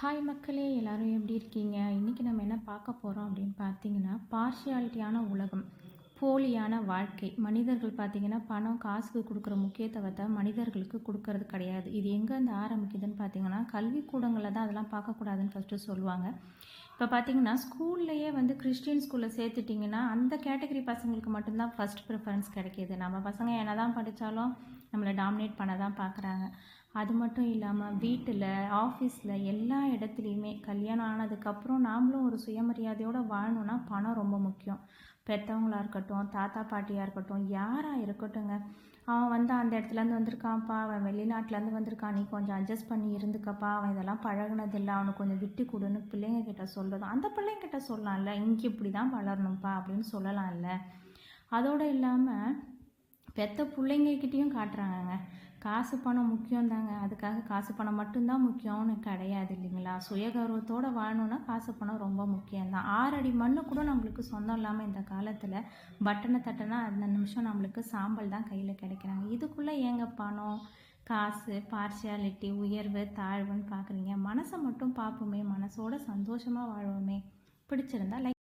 Hi மக்களே, எல்லாரும் எப்படி இருக்கீங்க? இன்றைக்கி நம்ம என்ன பார்க்க போகிறோம் அப்படின்னு பார்த்தீங்கன்னா, பார்ஷியாலிட்டியான உலகம், போலியான வாழ்க்கை. மனிதர்கள் பார்த்தீங்கன்னா, பணம் காசுக்கு கொடுக்குற முக்கியத்துவத்தை மனிதர்களுக்கு கொடுக்கறது கிடையாது. இது எங்கேருந்து ஆரம்பிக்குதுன்னு பார்த்தீங்கன்னா, கல்விக்கூடங்களில் தான் அதெல்லாம் பார்க்கக்கூடாதுன்னு ஃபஸ்ட்டு சொல்லுவாங்க. இப்போ பார்த்தீங்கன்னா, ஸ்கூல்லையே கிறிஸ்டின் ஸ்கூலில் சேர்த்துட்டிங்கன்னா, அந்த கேட்டகரி பசங்களுக்கு மட்டும்தான் ஃபஸ்ட் ப்ரிஃபரன்ஸ் கிடைக்கிது. நம்ம பசங்க என்ன தான் படித்தாலும் நம்மளை டாமினேட் பண்ண தான் பார்க்குறாங்க. அது மட்டும் இல்லாமல் வீட்டில், ஆஃபீஸில், எல்லா இடத்துலையுமே கல்யாணம் ஆனதுக்கப்புறம் நாமளும் ஒரு சுயமரியாதையோடு வாழணுன்னா பணம் ரொம்ப முக்கியம். பெற்றவங்களாக இருக்கட்டும், தாத்தா பாட்டியாக இருக்கட்டும், யாராக இருக்கட்டுங்க. அவன் அந்த இடத்துலேருந்து வந்திருக்கான்ப்பா, அவன் வெளிநாட்டிலேருந்து வந்திருக்கான், நீ கொஞ்சம் அட்ஜஸ்ட் பண்ணி இருந்துக்கப்பா, அவன் இதெல்லாம் பழகுனதில்லை, அவனுக்கு கொஞ்சம் விட்டு கொடுன்னு பிள்ளைங்க கிட்ட சொல்கிறதும், அந்த பிள்ளைங்கிட்ட சொல்லலாம்ல, இங்கே இப்படி தான் வளரணும்ப்பா அப்படின்னு சொல்லலாம்ல. அதோடு இல்லாமல் பெற்ற பிள்ளைங்கக்கிட்டேயும் காட்டுறாங்கங்க. காசு பணம் முக்கியம்தாங்க, அதுக்காக காசு பணம் மட்டும்தான் முக்கியம்னு கிடையாது இல்லைங்களா? சுயகௌரவத்தோடு வாழணுன்னா காசு பணம் ரொம்ப முக்கியம்தான். 6 அடி மண்ணு கூட நம்மளுக்கு சொந்தம் இல்லாமல் இந்த காலத்தில் பட்டனை தட்டினா அந்த நிமிஷம் நம்மளுக்கு சாம்பல் தான் கையில் கிடைக்கிறாங்க. இதுக்குள்ளே ஏங்க பணம், காசு, பார்ஷியாலிட்டி, உயர்வு தாழ்வுன்னு பார்க்குறீங்க? மனசை மட்டும் பார்ப்போமே, மனசோட சந்தோஷமாக வாழ்வோமே. பிடிச்சிருந்தா லைக்